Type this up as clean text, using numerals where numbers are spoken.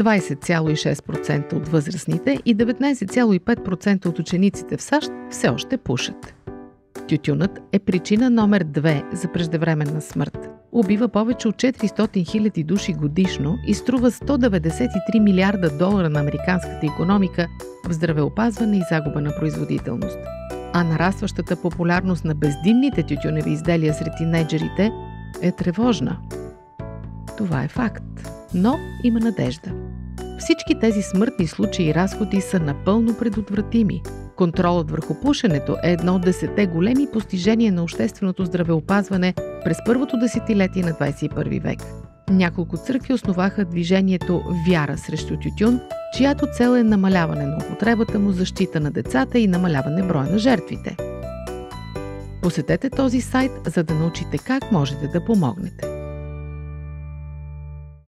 20,6% от възрастните и 19,5% от учениците в САЩ все още пушат. Тютюнът е причина номер 2 за преждевременна смърт. Убива повече от 400 000 души годишно и струва $193 милиарда на американската икономика в здравеопазване и загуба на производителност. А нарастващата популярност на бездимните тютюневи изделия сред тинейджерите е тревожна. Това е факт, но има надежда. Всички тези смъртни случаи и разходи са напълно предотвратими. Контролът върху пушенето е едно от 10 големи постижения на общественото здравеопазване през първото десетилетие на 21 век. Няколко църкви основаха движението Вяра срещу тютюн, чиято цел е намаляване на употребата му, защита на децата и намаляване броя на жертвите. Посетете този сайт, за да научите как можете да помогнете.